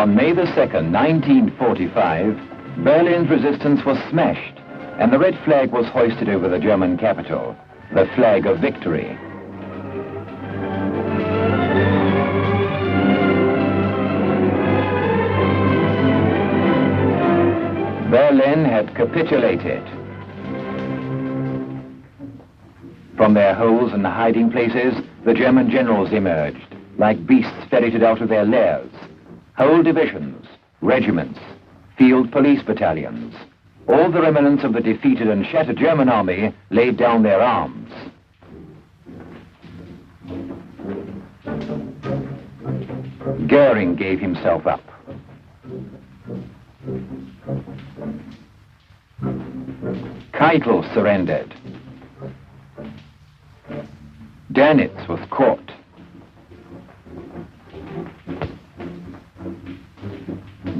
On May the 2nd, 1945, Berlin's resistance was smashed, and the red flag was hoisted over the German capital, the flag of victory. Berlin had capitulated. From their holes and hiding places, the German generals emerged, like beasts ferreted out of their lairs. Whole divisions, regiments, field police battalions, all the remnants of the defeated and shattered German army laid down their arms. Goering gave himself up. Keitel surrendered. Dönitz was caught.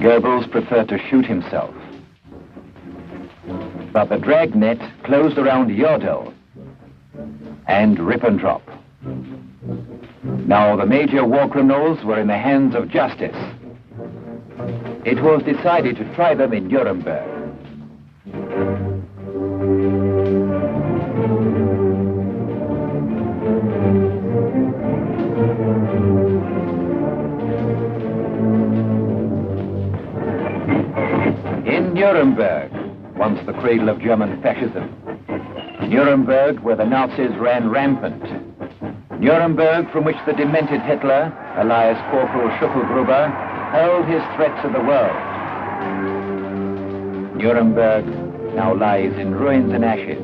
Goebbels preferred to shoot himself. But the dragnet closed around Jodl and Ribbentrop. Now the major war criminals were in the hands of justice. It was decided to try them in Nuremberg. Nuremberg, once the cradle of German fascism. Nuremberg, where the Nazis ran rampant. Nuremberg, from which the demented Hitler, alias Corporal Schuffelgruber, hurled his threats at the world. Nuremberg now lies in ruins and ashes.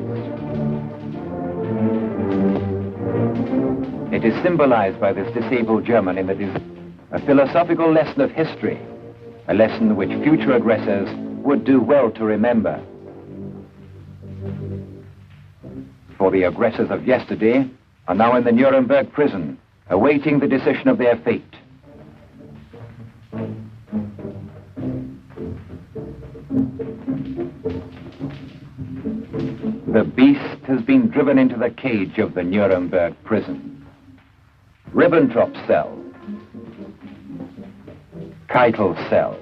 It is symbolized by this disabled German in a philosophical lesson of history, a lesson which future aggressors would do well to remember. For the aggressors of yesterday are now in the Nuremberg prison, awaiting the decision of their fate. The beast has been driven into the cage of the Nuremberg prison. Ribbentrop's cell. Keitel's cell.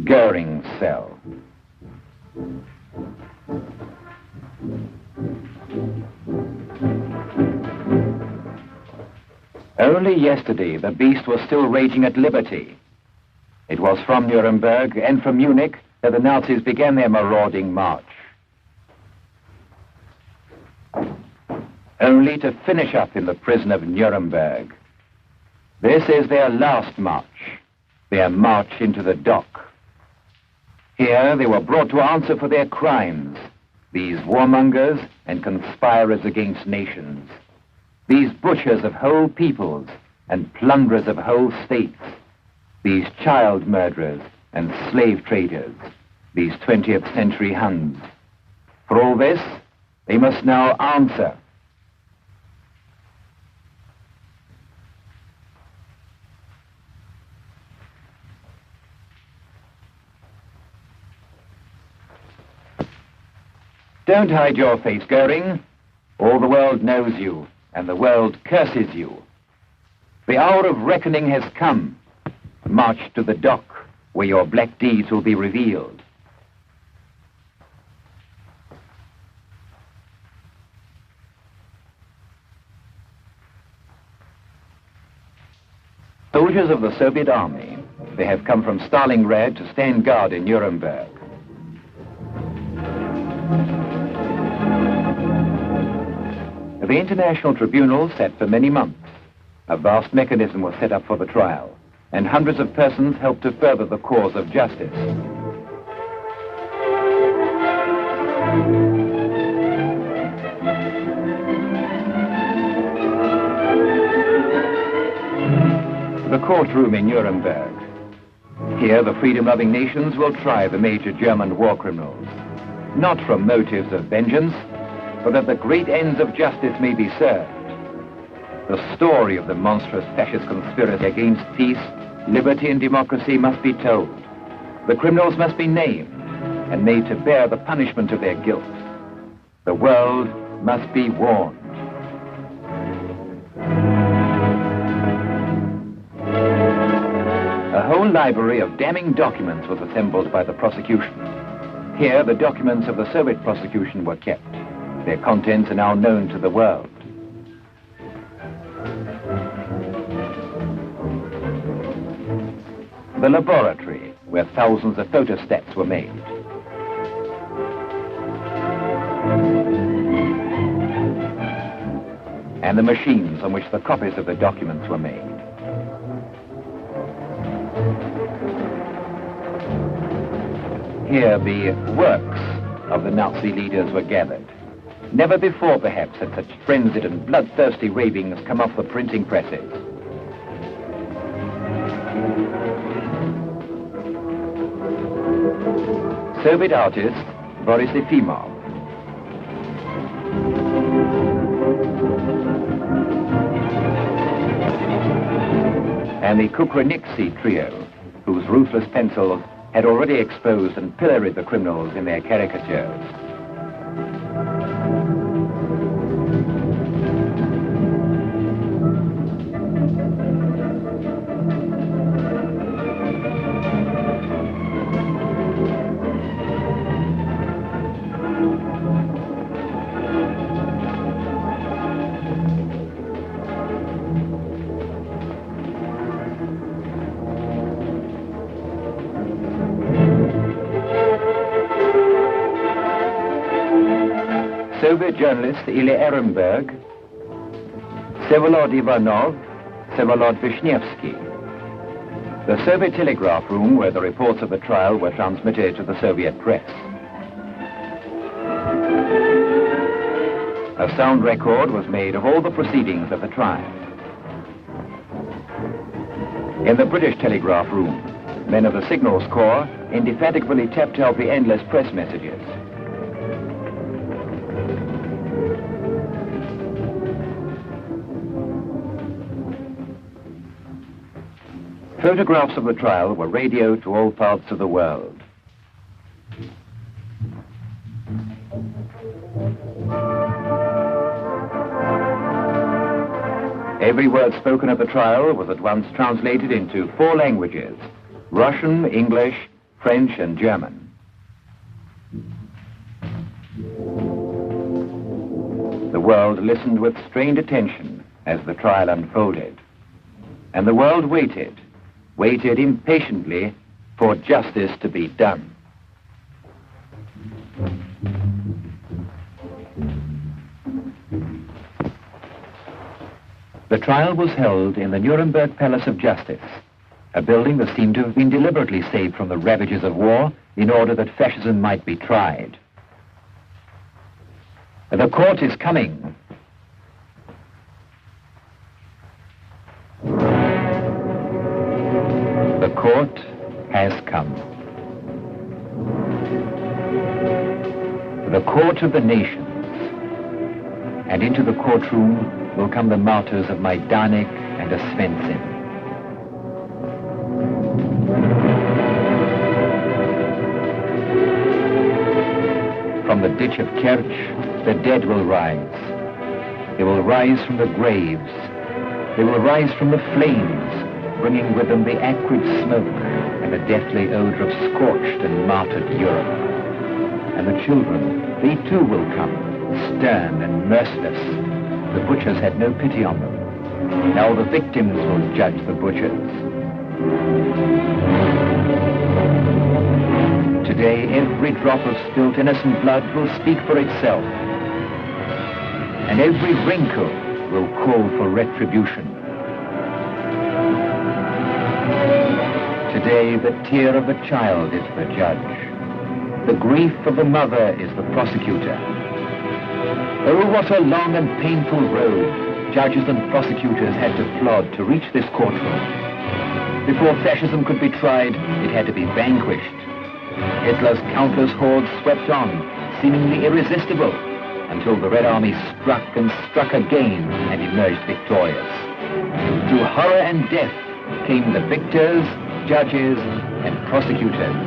Goering's cell. Only yesterday the beast was still raging at liberty. It was from Nuremberg and from Munich that the Nazis began their marauding march. Only to finish up in the prison of Nuremberg. This is their last march. Their march into the dock. Here they were brought to answer for their crimes, these warmongers and conspirers against nations, these butchers of whole peoples and plunderers of whole states, these child murderers and slave traders, these 20th century Huns. For all this, they must now answer. Don't hide your face, Goering. All the world knows you, and the world curses you. The hour of reckoning has come. March to the dock, where your black deeds will be revealed. Soldiers of the Soviet army, they have come from Stalingrad to stand guard in Nuremberg. The International Tribunal sat for many months. A vast mechanism was set up for the trial, and hundreds of persons helped to further the cause of justice. The courtroom in Nuremberg. Here the freedom-loving nations will try the major German war criminals, not from motives of vengeance, but that the great ends of justice may be served. The story of the monstrous fascist conspiracy against peace, liberty, and democracy must be told. The criminals must be named and made to bear the punishment of their guilt. The world must be warned. full library of damning documents was assembled by the prosecution. Here, the documents of the Soviet prosecution were kept. Their contents are now known to the world. The laboratory, where thousands of photostats were made. And the machines on which the copies of the documents were made. Here the works of the Nazi leaders were gathered. Never before, perhaps, had such frenzied and bloodthirsty ravings come off the printing presses. Soviet artist Boris Efimov. And the Kukreniksi trio, whose ruthless pencils had already exposed and pilloried the criminals in their caricatures. Soviet journalist Nuremberg, Vsevolod Ivanov, Vsevolod Vishnevsky. The Soviet telegraph room where the reports of the trial were transmitted to the Soviet press. A sound record was made of all the proceedings of the trial. In the British telegraph room, men of the Signals Corps indefatigably tapped out the endless press messages. Photographs of the trial were radioed to all parts of the world. Every word spoken at the trial was at once translated into 4 languages: Russian, English, French, and German. The world listened with strained attention as the trial unfolded. And the world waited impatiently for justice to be done. The trial was held in the Nuremberg Palace of Justice, a building that seemed to have been deliberately saved from the ravages of war in order that fascism might be tried. The court is coming. The court has come. The court of the nations. And into the courtroom will come the martyrs of Majdanek and Oswiecim. From the ditch of Kerch, the dead will rise. They will rise from the graves. They will rise from the flames, bringing with them the acrid smoke and the deathly odor of scorched and martyred Europe. And the children, they too will come, stern and merciless. The butchers had no pity on them. Now the victims will judge the butchers. Today, every drop of spilt innocent blood will speak for itself. And every wrinkle will call for retribution. Today, the tear of the child is the judge. The grief of the mother is the prosecutor. Oh, what a long and painful road judges and prosecutors had to plod to reach this courtroom. Before fascism could be tried, it had to be vanquished. Hitler's countless hordes swept on, seemingly irresistible, until the Red Army struck and struck again and emerged victorious. Through horror and death came the victors, judges, and prosecutors.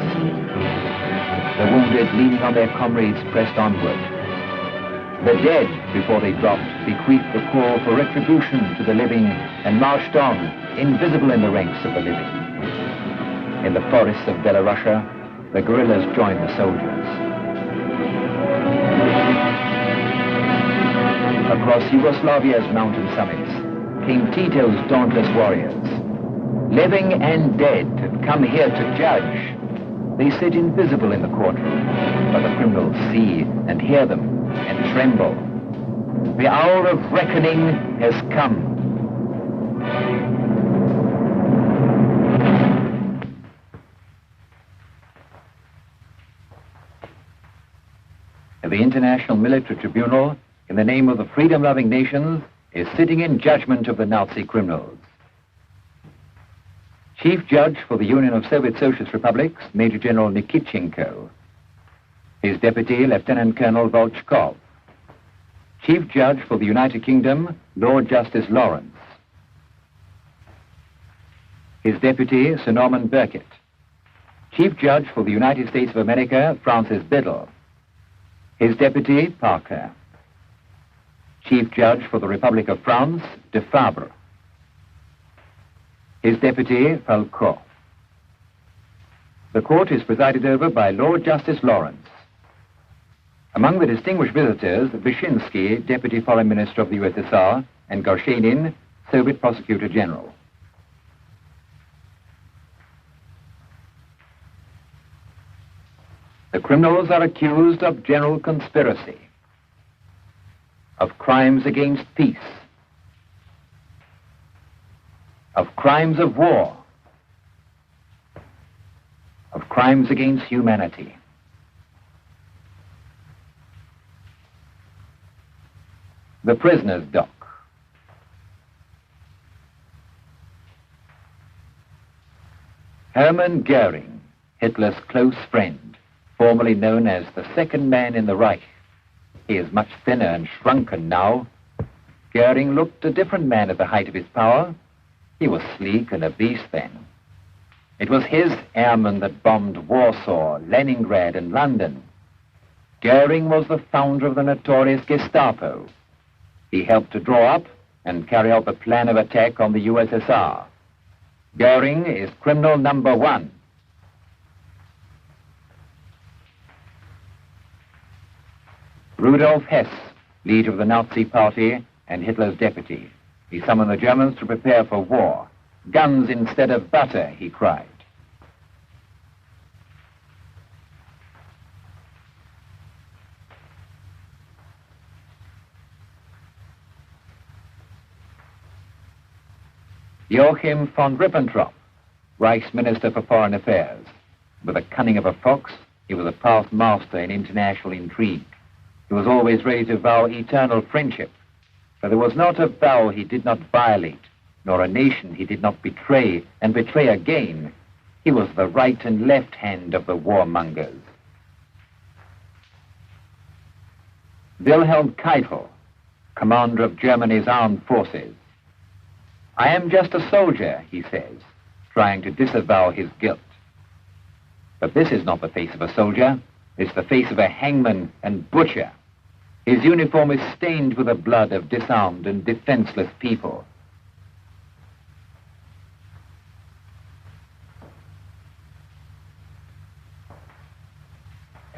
The wounded, leaning on their comrades, pressed onward. The dead, before they dropped, bequeathed the call for retribution to the living and marched on, invisible in the ranks of the living. In the forests of Belarusia, the guerrillas joined the soldiers. Across Yugoslavia's mountain summits came Tito's dauntless warriors. Living and dead have come here to judge. They sit invisible in the courtroom, but the criminals see and hear them and tremble. The hour of reckoning has come. The International Military Tribunal, in the name of the freedom-loving nations, is sitting in judgment of the Nazi criminals. Chief Judge for the Union of Soviet Socialist Republics, Major General Nikitchenko. His deputy, Lieutenant Colonel Volchkov. Chief Judge for the United Kingdom, Lord Justice Lawrence. His deputy, Sir Norman Burkitt. Chief Judge for the United States of America, Francis Biddle. His deputy, Parker. Chief Judge for the Republic of France, de Fabre. His deputy, Falcoff. The court is presided over by Lord Justice Lawrence. Among the distinguished visitors, Vyshinsky, Deputy Foreign Minister of the USSR, and Gorshenin, Soviet Prosecutor General. The criminals are accused of general conspiracy, of crimes against peace, of crimes of war, of crimes against humanity. The prisoner's dock. Hermann Goering, Hitler's close friend, formerly known as the second man in the Reich. He is much thinner and shrunken now. Goering looked a different man at the height of his power. He was sleek and obese then. It was his airmen that bombed Warsaw, Leningrad, and London. Goering was the founder of the notorious Gestapo. He helped to draw up and carry out the plan of attack on the USSR. Goering is criminal number one. Rudolf Hess, leader of the Nazi Party and Hitler's deputy. He summoned the Germans to prepare for war. Guns instead of butter, he cried. Joachim von Ribbentrop, Reich's Minister for Foreign Affairs. With the cunning of a fox, he was a past master in international intrigue. He was always ready to vow eternal friendship, for there was not a vow he did not violate, nor a nation he did not betray and betray again. He was the right and left hand of the warmongers. Wilhelm Keitel, commander of Germany's armed forces. I am just a soldier, he says, trying to disavow his guilt. But this is not the face of a soldier. It's the face of a hangman and butcher. His uniform is stained with the blood of disarmed and defenseless people.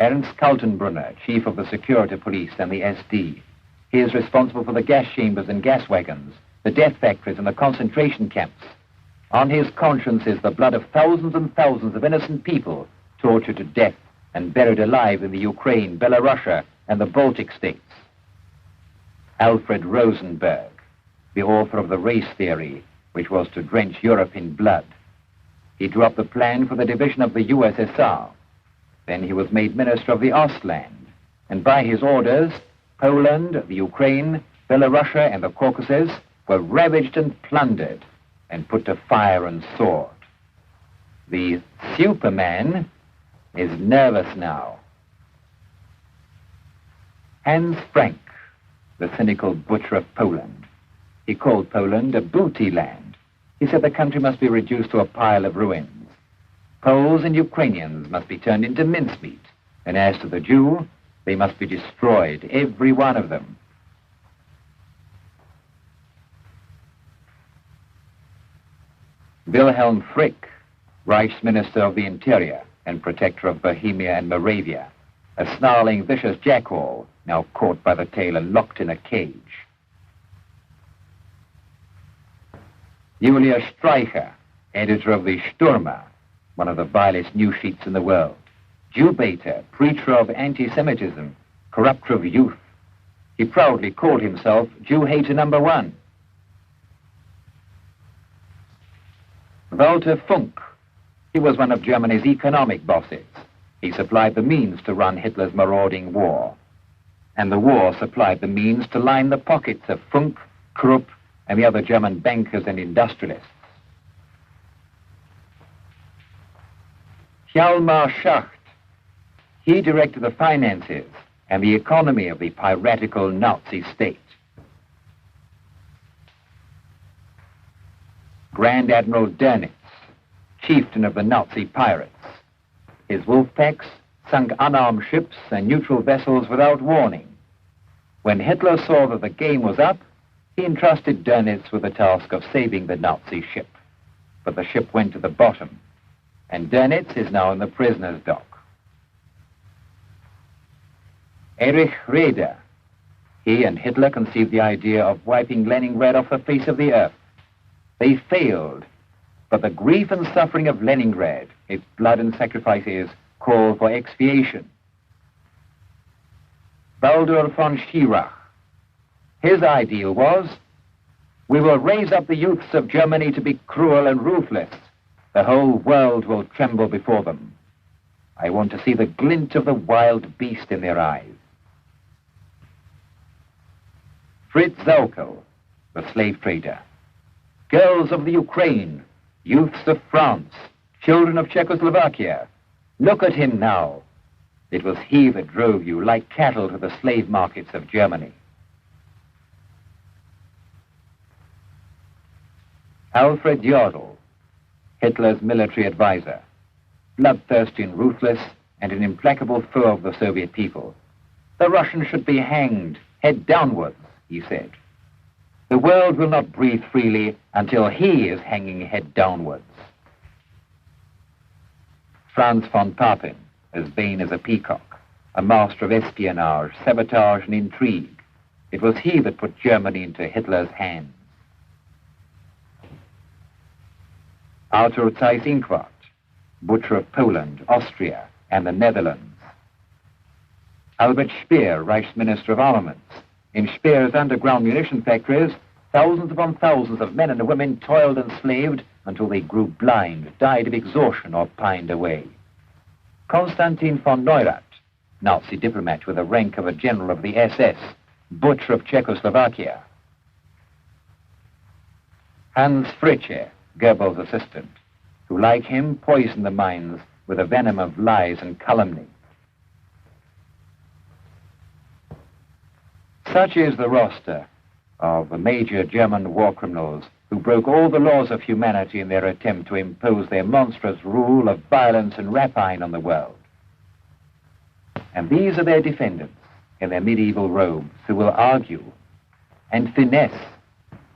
Ernst Kaltenbrunner, chief of the security police and the SD. He is responsible for the gas chambers and gas wagons, the death factories and the concentration camps. On his conscience is the blood of thousands and thousands of innocent people tortured to death and buried alive in the Ukraine, Belarusia, and the Baltic states. Alfred Rosenberg, the author of the race theory, which was to drench Europe in blood. He drew up the plan for the division of the USSR. Then he was made minister of the Ostland, and by his orders, Poland, the Ukraine, Belarusia, and the Caucasus were ravaged and plundered and put to fire and sword. The Superman is nervous now. Hans Frank, the cynical butcher of Poland. He called Poland a booty land. He said the country must be reduced to a pile of ruins. Poles and Ukrainians must be turned into mincemeat. And as to the Jew, they must be destroyed, every one of them. Wilhelm Frick, Reichsminister of the Interior and protector of Bohemia and Moravia, a snarling, vicious jackal, now caught by the tail and locked in a cage. Julius Streicher, editor of the Stürmer, one of the vilest news sheets in the world, Jew-baiter, preacher of anti-Semitism, corrupter of youth. He proudly called himself Jew-hater #1. Walter Funk, he was one of Germany's economic bosses. He supplied the means to run Hitler's marauding war. And the war supplied the means to line the pockets of Funk, Krupp, and the other German bankers and industrialists. Hjalmar Schacht, he directed the finances and the economy of the piratical Nazi state. Grand Admiral Dönitz, chieftain of the Nazi pirates. His wolf packs sunk unarmed ships and neutral vessels without warning. When Hitler saw that the game was up, he entrusted Dönitz with the task of saving the Nazi ship. But the ship went to the bottom, and Dönitz is now in the prisoner's dock. Erich Raeder, he and Hitler conceived the idea of wiping Leningrad off the face of the earth. They failed, but the grief and suffering of Leningrad, its blood and sacrifices, call for expiation. Baldur von Schirach, his ideal was, we will raise up the youths of Germany to be cruel and ruthless. The whole world will tremble before them. I want to see the glint of the wild beast in their eyes. Fritz Saukel, the slave trader. Girls of the Ukraine, youths of France, children of Czechoslovakia. Look at him now. It was he that drove you like cattle to the slave markets of Germany. Alfred Jodl, Hitler's military advisor, bloodthirsty and ruthless and an implacable foe of the Soviet people. The Russians should be hanged, head downwards, he said. The world will not breathe freely until he is hanging head downwards. Franz von Papen, as vain as a peacock, a master of espionage, sabotage, and intrigue. It was he that put Germany into Hitler's hands. Arthur Seyss-Inquart, butcher of Poland, Austria, and the Netherlands. Albert Speer, Reichsminister of Armaments. In Speer's underground munition factories, thousands upon thousands of men and women toiled and slaved until they grew blind, died of exhaustion, or pined away. Konstantin von Neurath, Nazi diplomat with the rank of a general of the SS, butcher of Czechoslovakia. Hans Fritzsche, Goebbels' assistant, who, like him, poisoned the minds with the venom of lies and calumny. Such is the roster of the major German war criminals who broke all the laws of humanity in their attempt to impose their monstrous rule of violence and rapine on the world. And these are their defendants in their medieval robes who will argue and finesse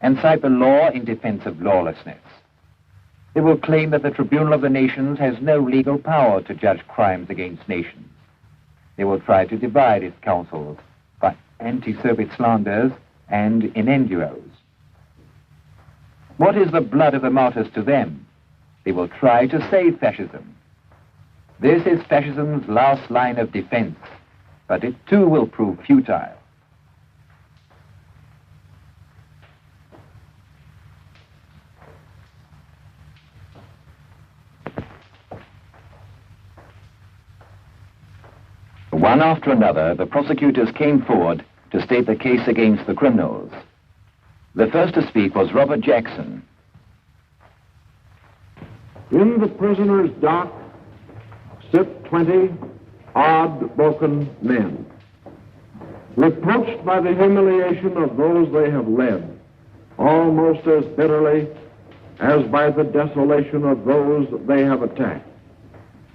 and cite the law in defense of lawlessness. They will claim that the Tribunal of the Nations has no legal power to judge crimes against nations. They will try to divide its councils by anti-Soviet slanders and innuendos. What is the blood of the martyrs to them? They will try to save fascism. This is fascism's last line of defense, but it too will prove futile. One after another, the prosecutors came forward to state the case against the criminals. The first to speak was Robert Jackson. In the prisoner's dock sit 20 odd, broken men, reproached by the humiliation of those they have led, almost as bitterly as by the desolation of those they have attacked.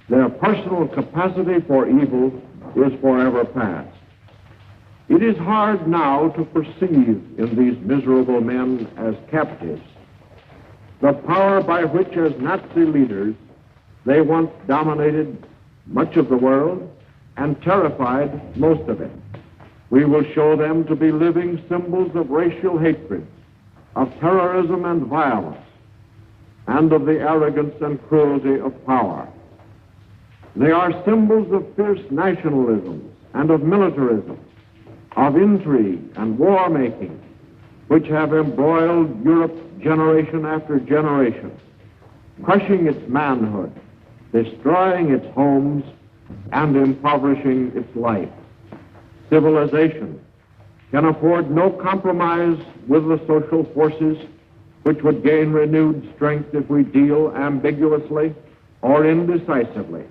Their personal capacity for evil is forever past. It is hard now to perceive in these miserable men as captives the power by which, as Nazi leaders, They once dominated much of the world and terrified most of it. We will show them to be living symbols of racial hatred, of terrorism and violence, and of the arrogance and cruelty of power. They are symbols of fierce nationalism and of militarism, of intrigue and war-making, which have embroiled Europe generation after generation, crushing its manhood, destroying its homes, and impoverishing its life. Civilization can afford no compromise with the social forces which would gain renewed strength if we deal ambiguously or indecisively.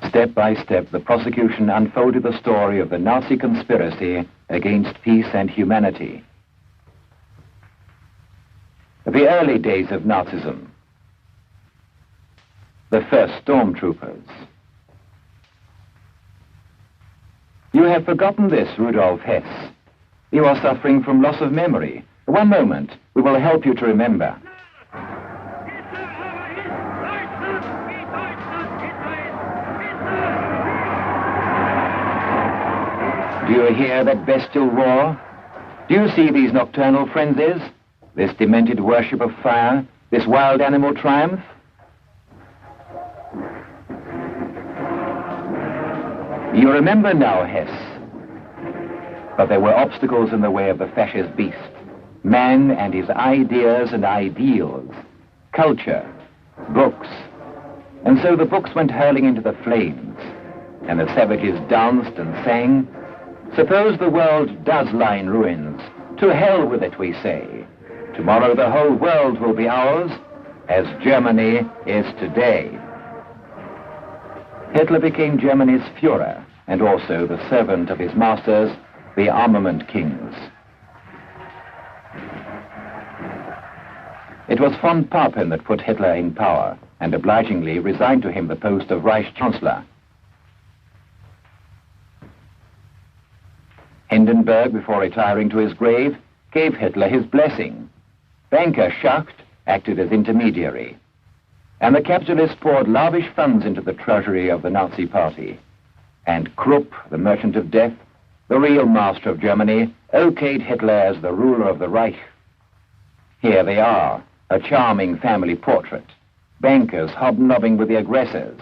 Step by step, the prosecution unfolded the story of the Nazi conspiracy against peace and humanity. The early days of Nazism. The first stormtroopers. You have forgotten this, Rudolf Hess. You are suffering from loss of memory. One moment, we will help you to remember. Do you hear that bestial roar? Do you see these nocturnal frenzies? This demented worship of fire? This wild animal triumph? You remember now, Hess. But there were obstacles in the way of the fascist beast. Man and his ideas and ideals. Culture. Books. And so the books went hurling into the flames. And the savages danced and sang. Suppose the world does lie in ruins. To hell with it, we say. Tomorrow the whole world will be ours, as Germany is today. Hitler became Germany's Führer, and also the servant of his masters, the armament kings. It was von Papen that put Hitler in power, and obligingly resigned to him the post of Reich Chancellor. Hindenburg, before retiring to his grave, gave Hitler his blessing. Banker Schacht acted as intermediary. And the capitalists poured lavish funds into the treasury of the Nazi Party. And Krupp, the merchant of death, the real master of Germany, okayed Hitler as the ruler of the Reich. Here they are, a charming family portrait. Bankers hobnobbing with the aggressors.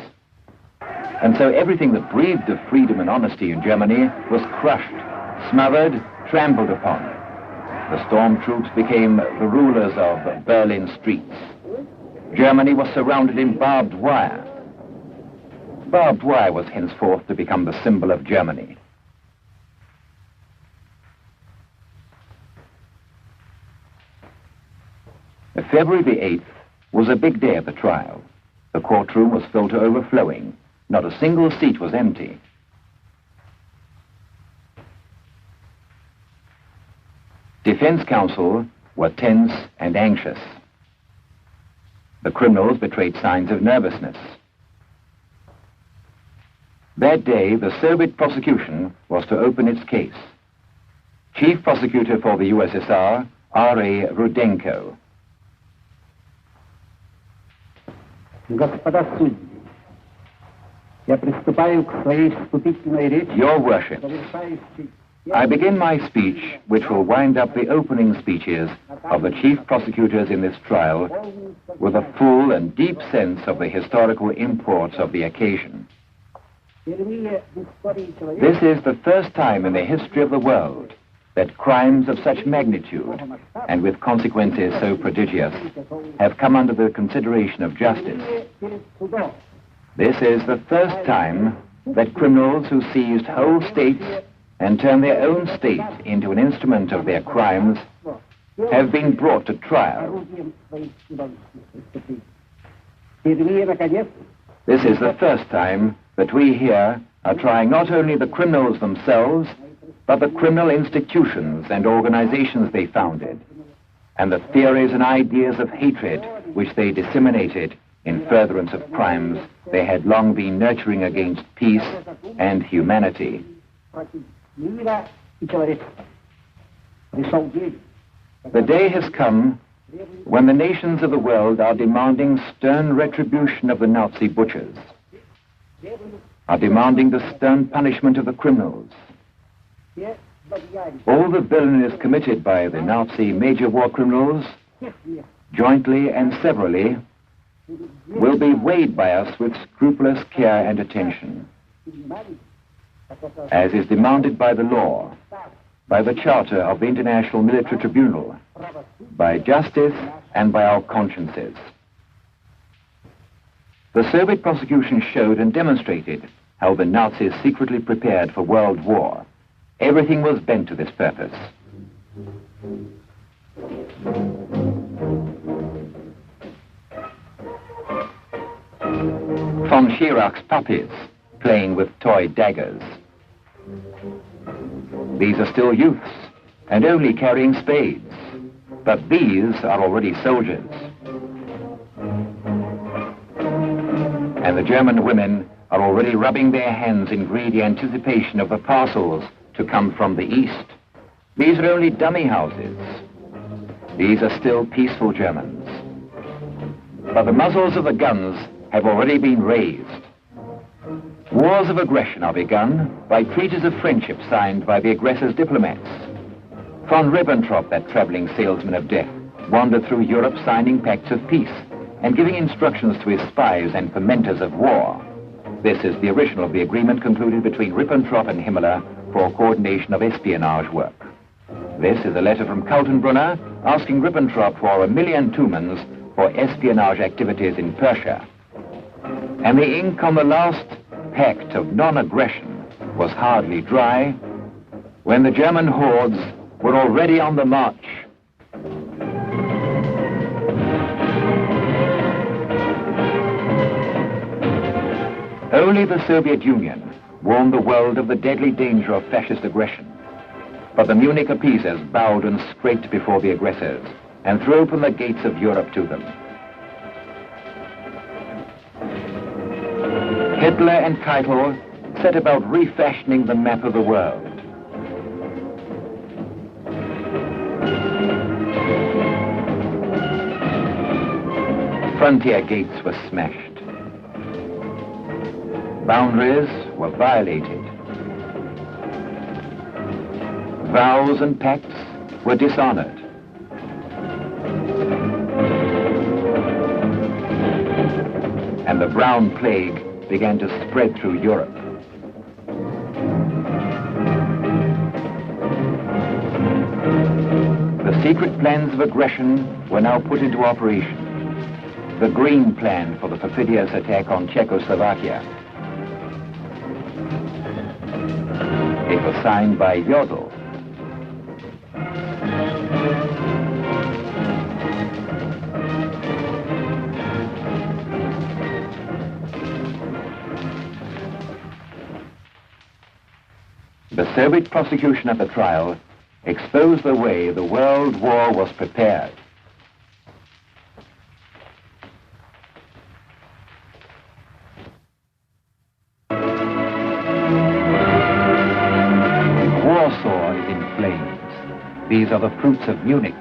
And so everything that breathed of freedom and honesty in Germany was crushed, smothered, trampled upon. The storm troops became the rulers of Berlin streets. Germany was surrounded in barbed wire. Barbed wire was henceforth to become the symbol of Germany. February the 8th was a big day at the trial. The courtroom was filled to overflowing. Not a single seat was empty. Defense counsel were tense and anxious. The criminals betrayed signs of nervousness. That day, the Soviet prosecution was to open its case. Chief prosecutor for the USSR, R.A. Rudenko. Господа судьи, я приступаю к своей вступительной речи. Your Worship, I begin my speech, which will wind up the opening speeches of the chief prosecutors in this trial, with a full and deep sense of the historical import of the occasion. This is the first time in the history of the world that crimes of such magnitude, and with consequences so prodigious, have come under the consideration of justice. This is the first time that criminals who seized whole states and turned their own state into an instrument of their crimes have been brought to trial. This is the first time that we here are trying not only the criminals themselves, but the criminal institutions and organizations they founded, and the theories and ideas of hatred which they disseminated in furtherance of crimes they had long been nurturing against peace and humanity. The day has come when the nations of the world are demanding stern retribution of the Nazi butchers, are demanding the stern punishment of the criminals, all the villainies committed by the Nazi major war criminals, jointly and severally, will be weighed by us with scrupulous care and attention, as is demanded by the law, by the Charter of the International Military Tribunal, by justice and by our consciences. The Soviet prosecution showed and demonstrated how the Nazis secretly prepared for world war. Everything was bent to this purpose. Von Schirach's puppies playing with toy daggers. These are still youths and only carrying spades, but these are already soldiers. And the German women are already rubbing their hands in greedy anticipation of the parcels to come from the east. These are only dummy houses. These are still peaceful Germans. But the muzzles of the guns have already been raised. Wars of aggression are begun by treaties of friendship signed by the aggressor's diplomats. Von Ribbentrop, that traveling salesman of death, wandered through Europe signing pacts of peace and giving instructions to his spies and fomenters of war. This is the original of the agreement concluded between Ribbentrop and Himmler for coordination of espionage work. This is a letter from Kaltenbrunner asking Ribbentrop for 1,000,000 tumens for espionage activities in Persia. And the ink on the last pact of non-aggression was hardly dry when the German hordes were already on the march. Only the Soviet Union warned the world of the deadly danger of fascist aggression. But the Munich appeasers bowed and scraped before the aggressors and threw open the gates of Europe to them. Hitler and Keitel set about refashioning the map of the world. Frontier gates were smashed. Boundaries were violated. Vows and pacts were dishonored. And the brown plague began to spread through Europe. The secret plans of aggression were now put into operation. The Green Plan for the perfidious attack on Czechoslovakia. It was signed by Jodl. The Soviet prosecution at the trial exposed the way the World War was prepared. Warsaw is in flames. These are the fruits of Munich.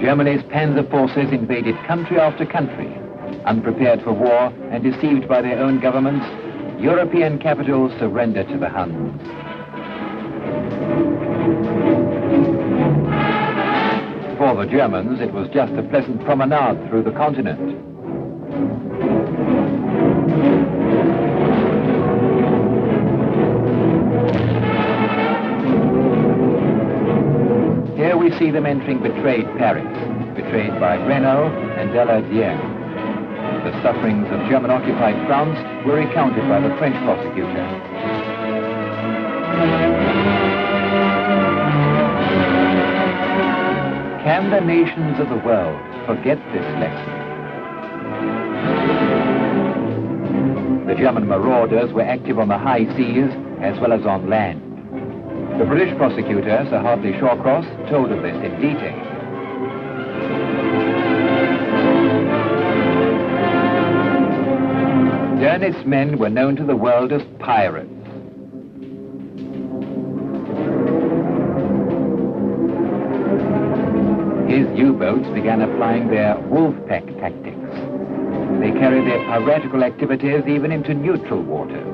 Germany's panzer forces invaded country after country. Unprepared for war and deceived by their own governments, European capitals surrendered to the Huns. For the Germans, it was just a pleasant promenade through the continent. Here we see them entering betrayed Paris, betrayed by Renault and Daladier. The sufferings of German-occupied France were recounted by the French prosecutor. Can the nations of the world forget this lesson? The German marauders were active on the high seas as well as on land. The British prosecutor, Sir Hartley Shawcross, told of this in detail. Ernest's men were known to the world as pirates. U-boats began applying their wolf-pack tactics. They carried their piratical activities even into neutral waters.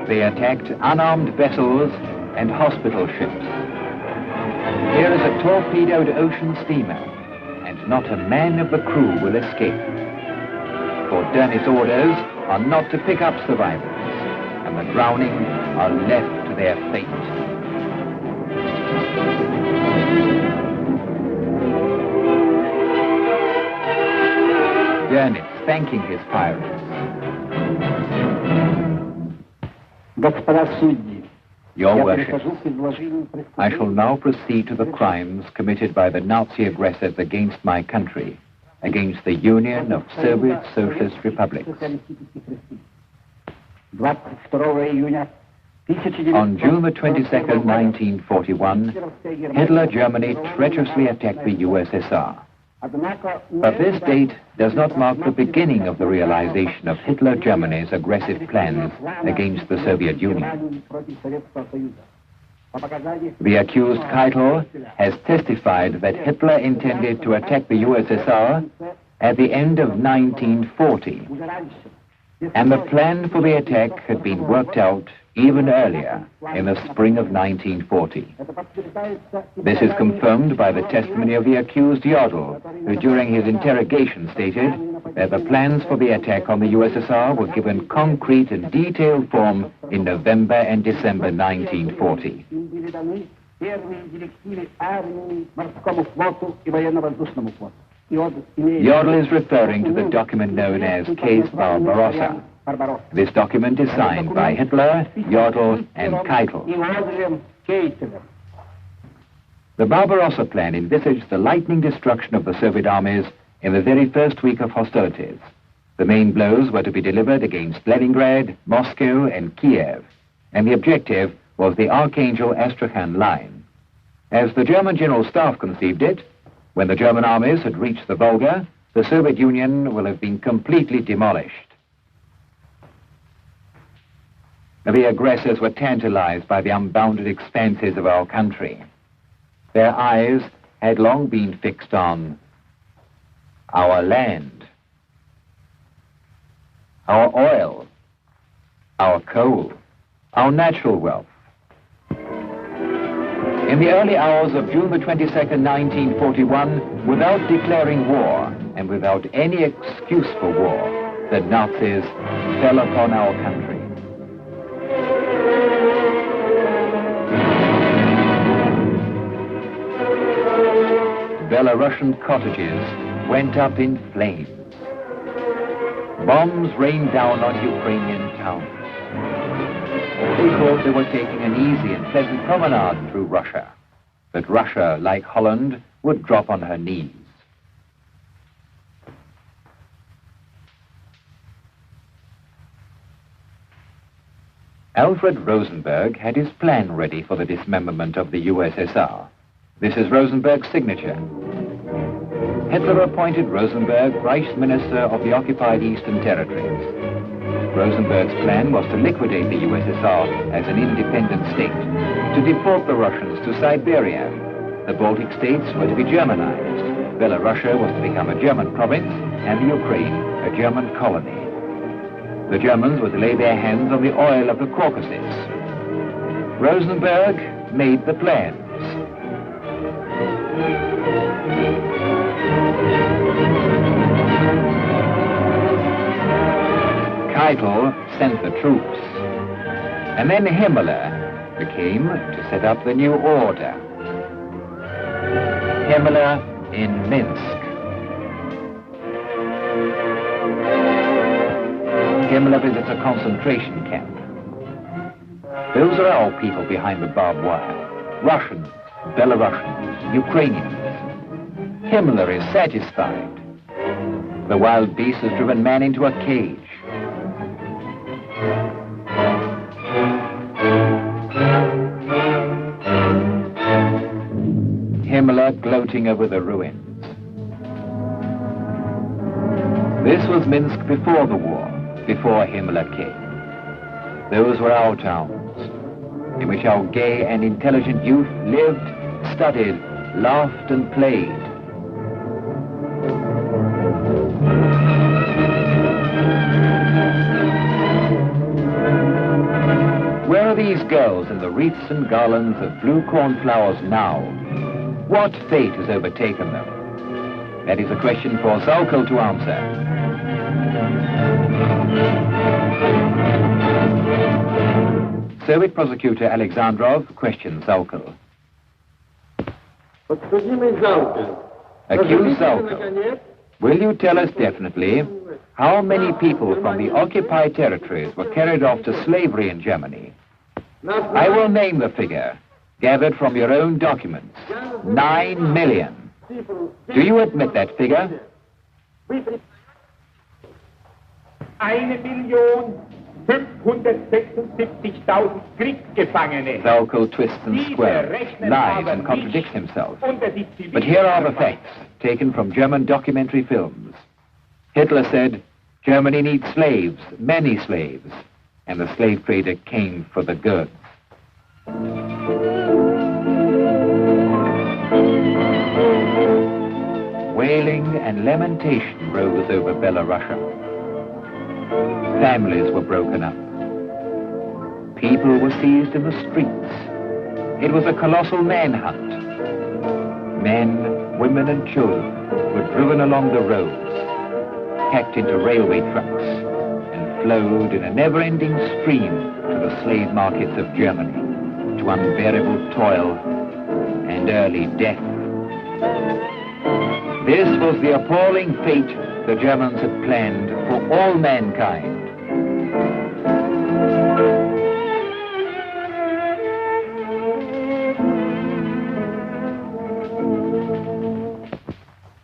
They attacked unarmed vessels and hospital ships. Here is a torpedoed ocean steamer, and not a man of the crew will escape. For Derni's orders are not to pick up survivors, and the drowning are left to their fate. Derni's thanking his pirates. Господа судьи, Your я worship, прихожу к изложению I shall преступлений, now proceed to the crimes committed by the Nazi aggressors against my country, against the Union of Soviet Socialist Republics. On June the 22nd, 1941, Hitler Germany treacherously attacked the USSR. But this date does not mark the beginning of the realization of Hitler Germany's aggressive plans against the Soviet Union. The accused Keitel has testified that Hitler intended to attack the USSR at the end of 1940, and the plan for the attack had been worked out even earlier, in the spring of 1940. This is confirmed by the testimony of the accused Jodl, who during his interrogation stated that the plans for the attack on the USSR were given concrete and detailed form in November and December 1940. Jodl is referring to the document known as Case Barbarossa. This document is signed by Hitler, Jodl, and Keitel. The Barbarossa plan envisaged the lightning destruction of the Soviet armies in the very first week of hostilities. The main blows were to be delivered against Leningrad, Moscow, and Kiev, and the objective was the Archangel-Astrakhan line. As the German General Staff conceived it, when the German armies had reached the Volga, the Soviet Union will have been completely demolished. The aggressors were tantalized by the unbounded expanses of our country. Their eyes had long been fixed on our land, our oil, our coal, our natural wealth. In the early hours of June the 22nd, 1941, without declaring war and without any excuse for war, the Nazis fell upon our country. Belarusian cottages went up in flames. Bombs rained down on Ukrainian towns. They thought they were taking an easy and pleasant promenade through Russia, that Russia, like Holland, would drop on her knees. Alfred Rosenberg had his plan ready for the dismemberment of the USSR. This is Rosenberg's signature. Hitler appointed Rosenberg Reichsminister of the occupied Eastern Territories. Rosenberg's plan was to liquidate the USSR as an independent state, to deport the Russians to Siberia. The Baltic states were to be Germanized. Belorussia was to become a German province, and the Ukraine a German colony. The Germans were to lay their hands on the oil of the Caucasus. Rosenberg made the plans. Keitel sent the troops, and then Himmler came to set up the new order. Himmler in Minsk. Himmler visits a concentration camp. Those are our people behind the barbed wire. Russians, Belarusians, Ukrainians. Himmler is satisfied. The wild beast has driven man into a cage. Himmler gloating over the ruins. This was Minsk before the war, before Himmler came. Those were our towns, in which our gay and intelligent youth lived, studied, laughed and played. Where are these girls in the wreaths and garlands of blue cornflowers now? What fate has overtaken them? That is a question for Zalkel to answer. Soviet prosecutor Alexandrov questions Zalkel. Accused Zalkel, will you tell us definitely how many people from the occupied territories were carried off to slavery in Germany? I will name the figure, gathered from your own documents. 9 million. Do you admit that figure? 1.576.000 Kriegsgefangene. Zalkel twists and squirms, lies and contradicts himself. But here are the facts, taken from German documentary films. Hitler said, Germany needs slaves, many slaves, and the slave trader came for the goods. Wailing and lamentation rose over Belorussia. Families were broken up. People were seized in the streets. It was a colossal manhunt. Men, women and children were driven along the roads, packed into railway trucks, and flowed in a never-ending stream to the slave markets of Germany, to unbearable toil and early death. This was the appalling fate the Germans had planned for all mankind.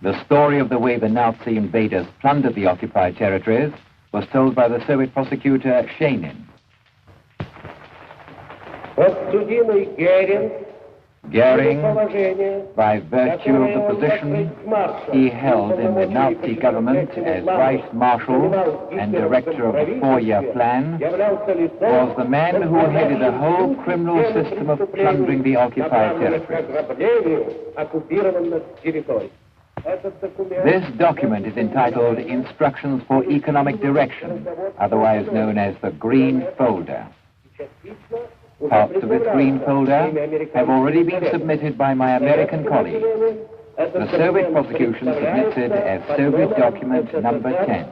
The story of the way the Nazi invaders plundered the occupied territories was told by the Soviet prosecutor Sheinin. Goering, by virtue of the position he held in the Nazi government as Vice Marshal and director of a 4-year plan, was the man who headed the whole criminal system of plundering the occupied territories. This document is entitled Instructions for Economic Direction, otherwise known as the Green Folder. Parts of this green folder have already been submitted by my American colleagues. The Soviet prosecution submits it as Soviet document number 10.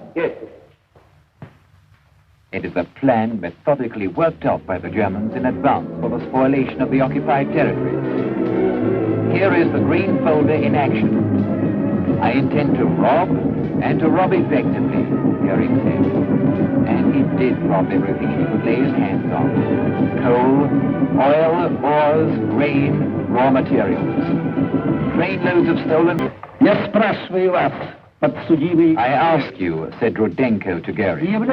It is a plan methodically worked out by the Germans in advance for the spoliation of the occupied territories. Here is the green folder in action. I intend to rob, and to rob effectively, Goering said. And he did rob everything he could lay his hands on. Coal, oil, ores, grain, raw materials. Trainloads of stolen... I ask you, said Rudenko to Goering, were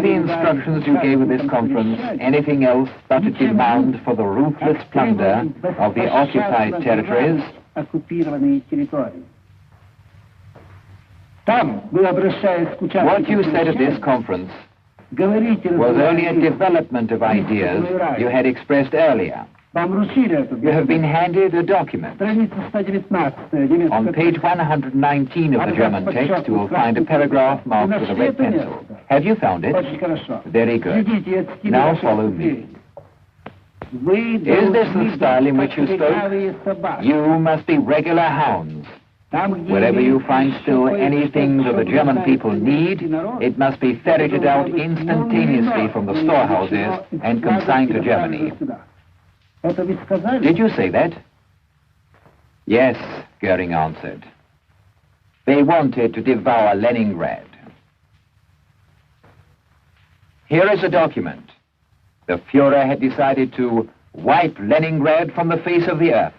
the instructions you gave at this conference anything else but a demand for the ruthless plunder of the occupied territories? What you said at this conference was only a development of ideas you had expressed earlier. You have been handed a document. On page 119 of the German text, you will find a paragraph marked with a red pencil. Have you found it? Very good. Now follow me. Is this the style in which you spoke? You must be regular hounds. Wherever you find still anything that the German people need, it must be ferreted out instantaneously from the storehouses and consigned to Germany. Did you say that? Yes, Goering answered. They wanted to devour Leningrad. Here is a document. The Fuhrer had decided to wipe Leningrad from the face of the earth.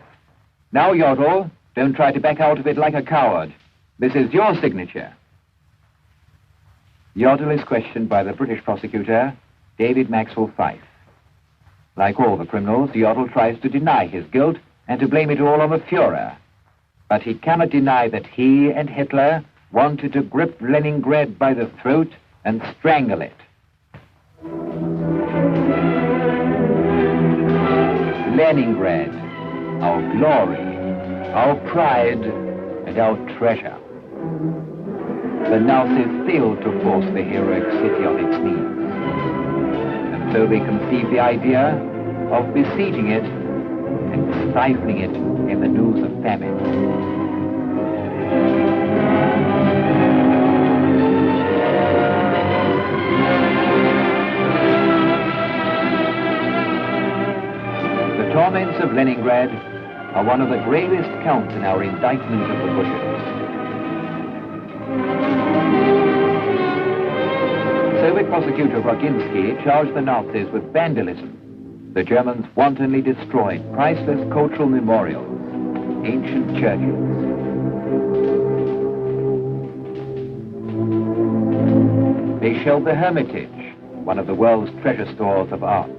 Now, Jodl, don't try to back out of it like a coward. This is your signature. Jodl is questioned by the British prosecutor, David Maxwell Fyfe. Like all the criminals, Jodl tries to deny his guilt and to blame it all on the Fuhrer. But he cannot deny that he and Hitler wanted to grip Leningrad by the throat and strangle it. Leningrad, our glory, our pride, and our treasure. The Nazis failed to force the heroic city on its knees. And so they conceived the idea of besieging it and stifling it in the news of famine. The torments of Leningrad are one of the gravest counts in our indictment of the Bolsheviks. Soviet prosecutor Roginsky charged the Nazis with vandalism. The Germans wantonly destroyed priceless cultural memorials, ancient churches. They shelled the Hermitage, one of the world's treasure stores of art.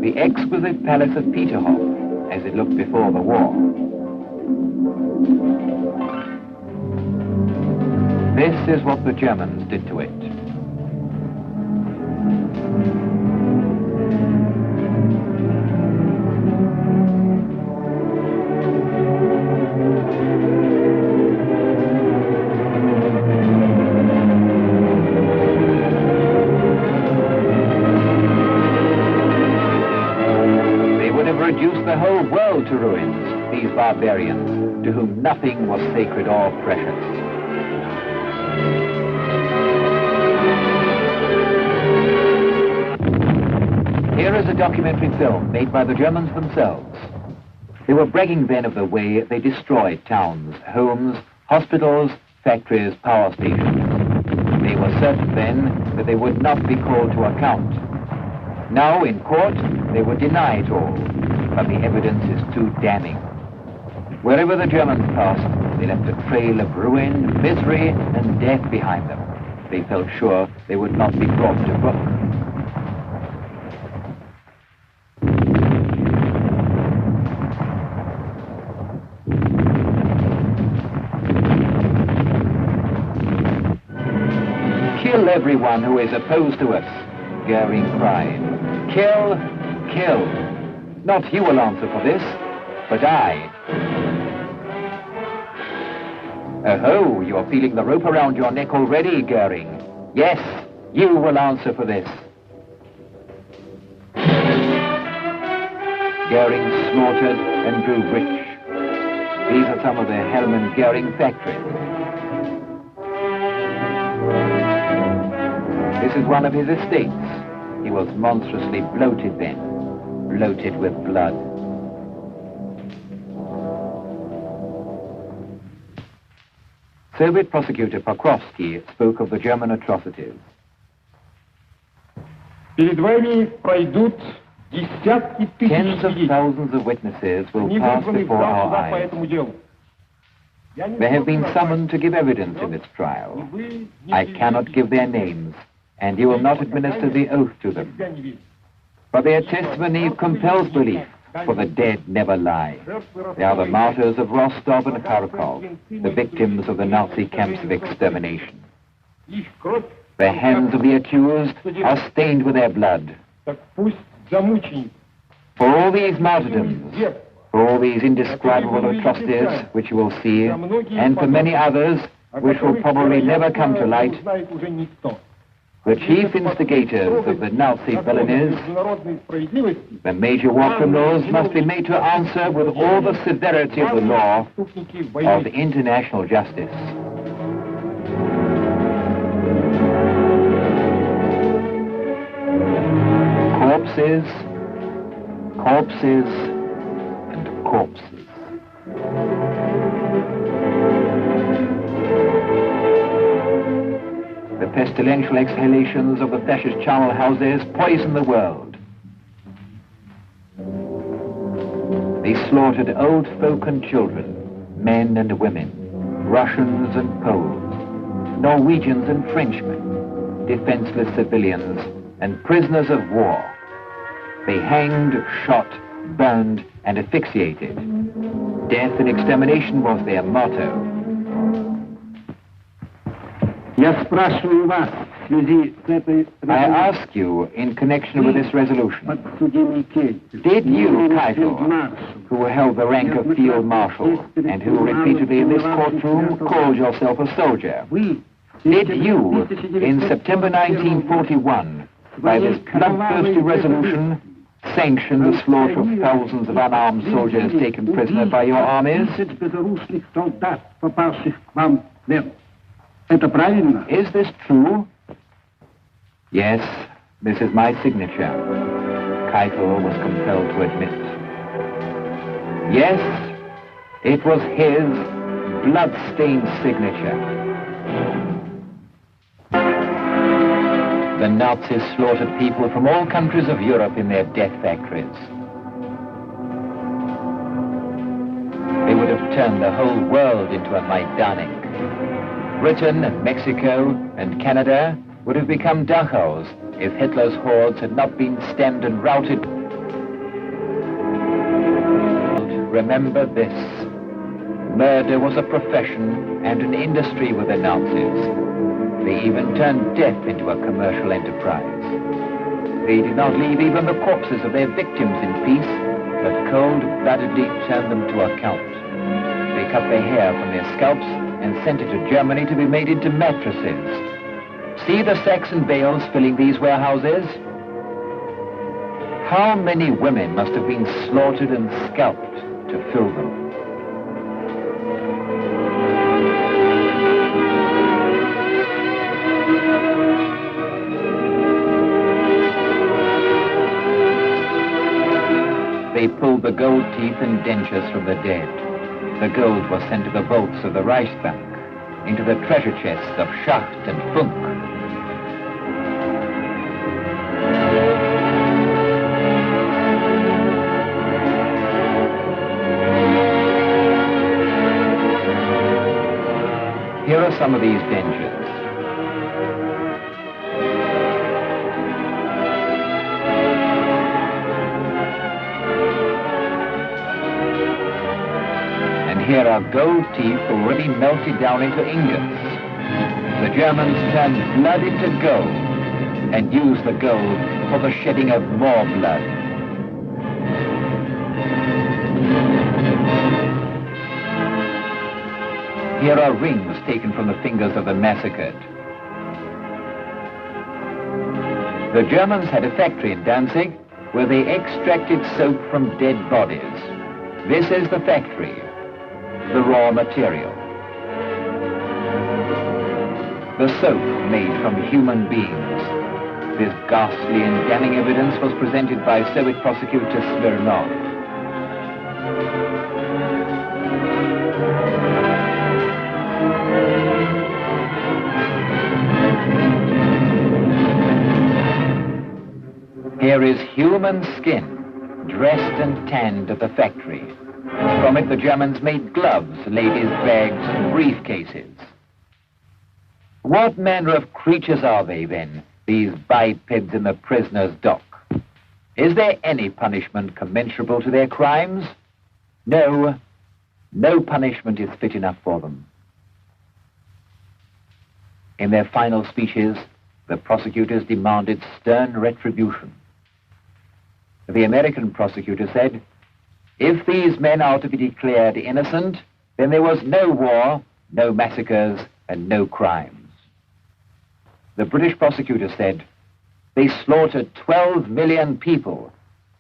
The exquisite palace of Peterhof, as it looked before the war. This is what the Germans did to it. They would have reduced the whole world to ruins, these barbarians, to whom nothing was sacred or precious. Here is a documentary film made by the Germans themselves. They were bragging then of the way they destroyed towns, homes, hospitals, factories, power stations. They were certain then that they would not be called to account. Now in court, they would deny it all, but the evidence is too damning. Wherever the Germans passed, they left a trail of ruin, misery, and death behind them. They felt sure they would not be brought to book. Kill everyone who is opposed to us, Goering cried. Kill, kill. Not you will answer for this, but I. Oh, you're feeling the rope around your neck already, Goering. Yes, you will answer for this. Goering slaughtered and grew rich. These are some of the Hermann Goering factories. This is one of his estates. He was monstrously bloated then, bloated with blood. Soviet prosecutor Pokrovsky spoke of the German atrocities. Перед вами пройдут десятки тысяч Tens of людей, thousands of witnesses will не pass вызваны в before зал our суда по eyes. этому делу. Я не They have been могу summoned to назвать, give evidence in this ни trial. вы, ни I вы, cannot ни give their вы. names, and you will not administer the oath to them. Тебя не видно. But their testimony compels belief, for the dead never lie. They are the martyrs of Rostov and Kharkov, the victims of the Nazi camps of extermination. Их кровь, The hands of the accused are stained with their blood. так пусть за мучеников. For all these martyrdoms, for all these indescribable atrocities which you will see, and for many others which will probably never come to light, Знает уже никто. the chief instigators of the Nazi felonies, the major war criminals, must be made to answer with all the severity of the law of international justice. Corpses, corpses, and corpses. The pestilential exhalations of the fascist charnel houses poison the world. They slaughtered old folk and children, men and women, Russians and Poles, Norwegians and Frenchmen, defenseless civilians, and prisoners of war. They hanged, shot, burned, and asphyxiated. Death and extermination was their motto. Я спрашиваю вас в связи с этой I ask you, in connection with this resolution, подсудимый Кейт, did you, Keitel, who held the rank of field marshal and who repeatedly in this courtroom called yourself a soldier, did you, in September 1941, by this bloodthirsty resolution, sanction the slaughter of thousands of unarmed soldiers taken prisoner by your armies? безоружных солдат, попавших к вам в плен? Это правильно? Is this true? Yes, this is my signature. Keitel was compelled to admit. Yes, it was his blood-stained signature. The Nazis slaughtered people from all countries of Europe in their death factories. They would have turned the whole world into a Majdanek. Britain and Mexico and Canada would have become Dachau's if Hitler's hordes had not been stemmed and routed. Remember this: murder was a profession and an industry with the Nazis. They even turned death into a commercial enterprise. They did not leave even the corpses of their victims in peace, but cold-bloodedly turned them to account. They cut their hair from their scalps and sent it to Germany to be made into mattresses. See the sacks and bales filling these warehouses? How many women must have been slaughtered and scalped to fill them? They pulled the gold teeth and dentures from the dead. The gold was sent to the vaults of the Reichsbank, into the treasure chests of Schacht and Funk. Here are some of these dentures. Here are gold teeth already melted down into ingots. The Germans turned blood into gold and used the gold for the shedding of more blood. Here are rings taken from the fingers of the massacred. The Germans had a factory in Danzig where they extracted soap from dead bodies. This is the factory. The raw material. The soap made from human beings. This ghastly and damning evidence was presented by Soviet prosecutor Smirnov. Here is human skin, dressed and tanned at the factory. From it, the Germans made gloves, ladies' bags, and briefcases. What manner of creatures are they, then, these bipeds in the prisoner's dock? Is there any punishment commensurable to their crimes? No, no punishment is fit enough for them. In their final speeches, the prosecutors demanded stern retribution. The American prosecutor said, if these men are to be declared innocent, then there was no war, no massacres, and no crimes. The British prosecutor said, they slaughtered 12 million people.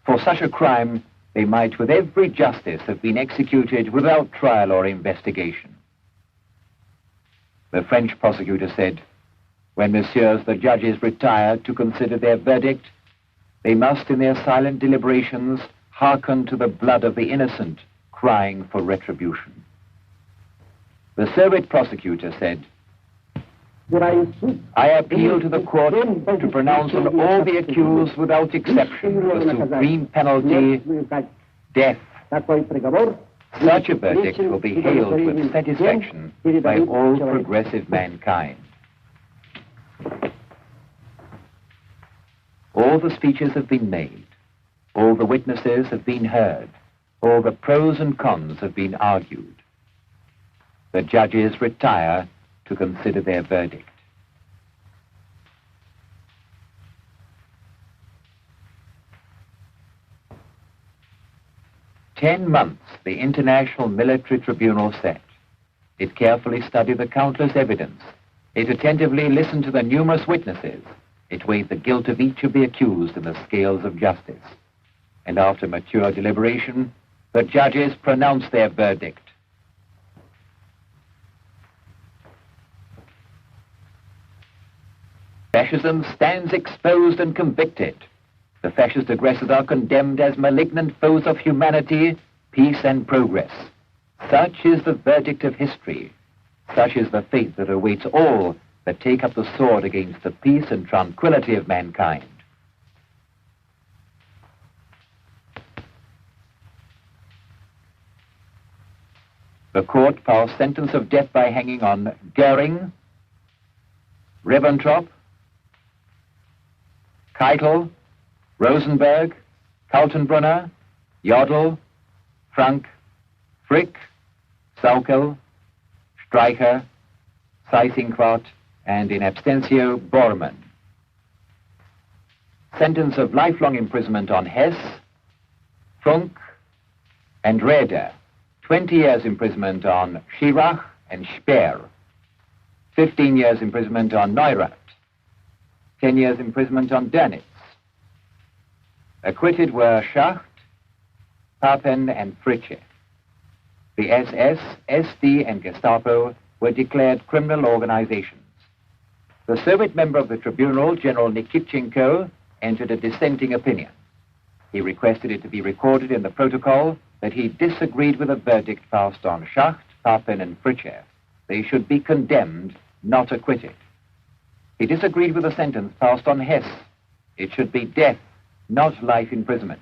For such a crime, they might with every justice have been executed without trial or investigation. The French prosecutor said, when messieurs the judges retire to consider their verdict, they must in their silent deliberations hearken to the blood of the innocent crying for retribution. The Soviet prosecutor said, I appeal to the court to pronounce on all the accused without exception the supreme penalty, death. Such a verdict will be hailed with satisfaction by all progressive mankind. All the speeches have been made. All the witnesses have been heard. All the pros and cons have been argued. The judges retire to consider their verdict. "10 months the International Military Tribunal sat. It carefully studied the countless evidence. It attentively listened to the numerous witnesses. It weighed the guilt of each of the accused in the scales of justice. And after mature deliberation, the judges pronounced their verdict. Fascism stands exposed and convicted. The fascist aggressors are condemned as malignant foes of humanity, peace, and progress. Such is the verdict of history. Such is the fate that awaits all that take up the sword against the peace and tranquility of mankind." The court passed sentence of death by hanging on Goering, Ribbentrop, Keitel, Rosenberg, Kaltenbrunner, Jodl, Frank, Frick, Saukel, Streicher, Seyss-Inquart, and in abstentio, Bormann. Sentence of lifelong imprisonment on Hess, Funk, and Raeder. 20 years imprisonment on Schirach and Speer. 15 years imprisonment on Neurath. 10 years imprisonment on Dönitz. Acquitted were Schacht, Papen, and Fritzsche. The SS, SD, and Gestapo were declared criminal organizations. The Soviet member of the tribunal, General Nikitchenko, entered a dissenting opinion. He requested it to be recorded in the protocol that he disagreed with the verdict passed on Schacht, Papen, and Fritzsche. They should be condemned, not acquitted. He disagreed with the sentence passed on Hess. It should be death, not life imprisonment.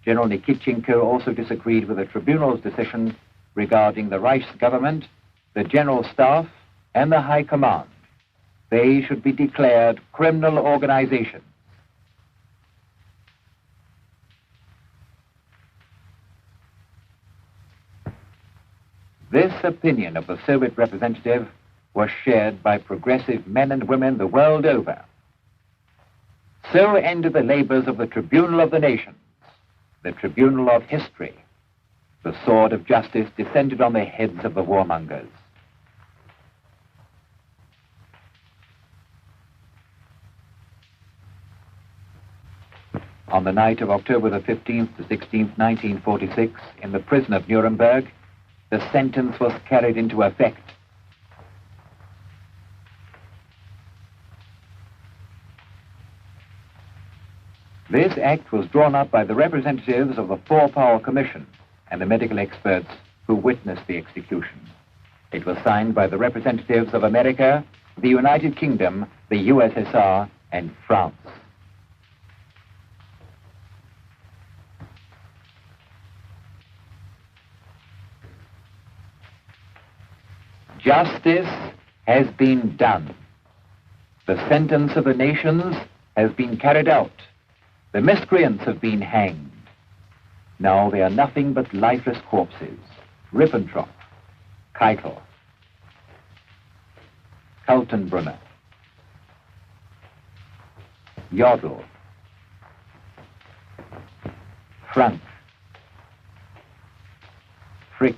General Nikitchenko also disagreed with the tribunal's decision regarding the Reich's government, the General Staff, and the High Command. They should be declared criminal organizations. This opinion of the Soviet representative was shared by progressive men and women the world over. So ended the labors of the Tribunal of the Nations, the Tribunal of History. The sword of justice descended on the heads of the warmongers. On the night of October the 15th to 16th, 1946, in the prison of Nuremberg, the sentence was carried into effect. This act was drawn up by the representatives of the Four-Power Commission and the medical experts who witnessed the execution. It was signed by the representatives of America, the United Kingdom, the USSR, and France. Justice has been done. The sentence of the nations has been carried out. The miscreants have been hanged. Now they are nothing but lifeless corpses. Ribbentrop, Keitel, Kaltenbrunner, Jodl, Frank, Frick,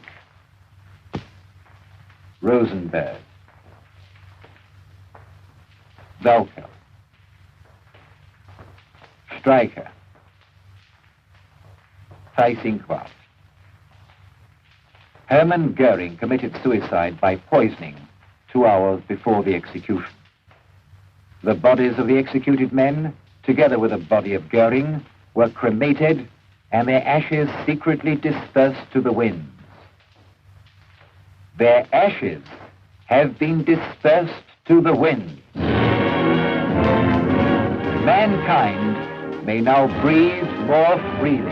Rosenberg, Saukel, Streicher, Seyss-Inquart. Hermann Goering committed suicide by poisoning 2 hours before the execution. The bodies of the executed men, together with the body of Goering, were cremated and their ashes secretly dispersed to the winds. Their ashes have been dispersed to the winds. Mankind may now breathe more freely.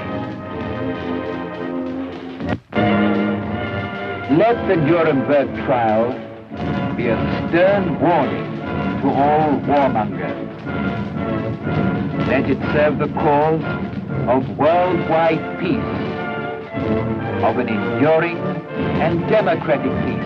Let the Nuremberg trial be a stern warning to all warmongers. Let it serve the cause of worldwide peace, of an enduring and democratic peace.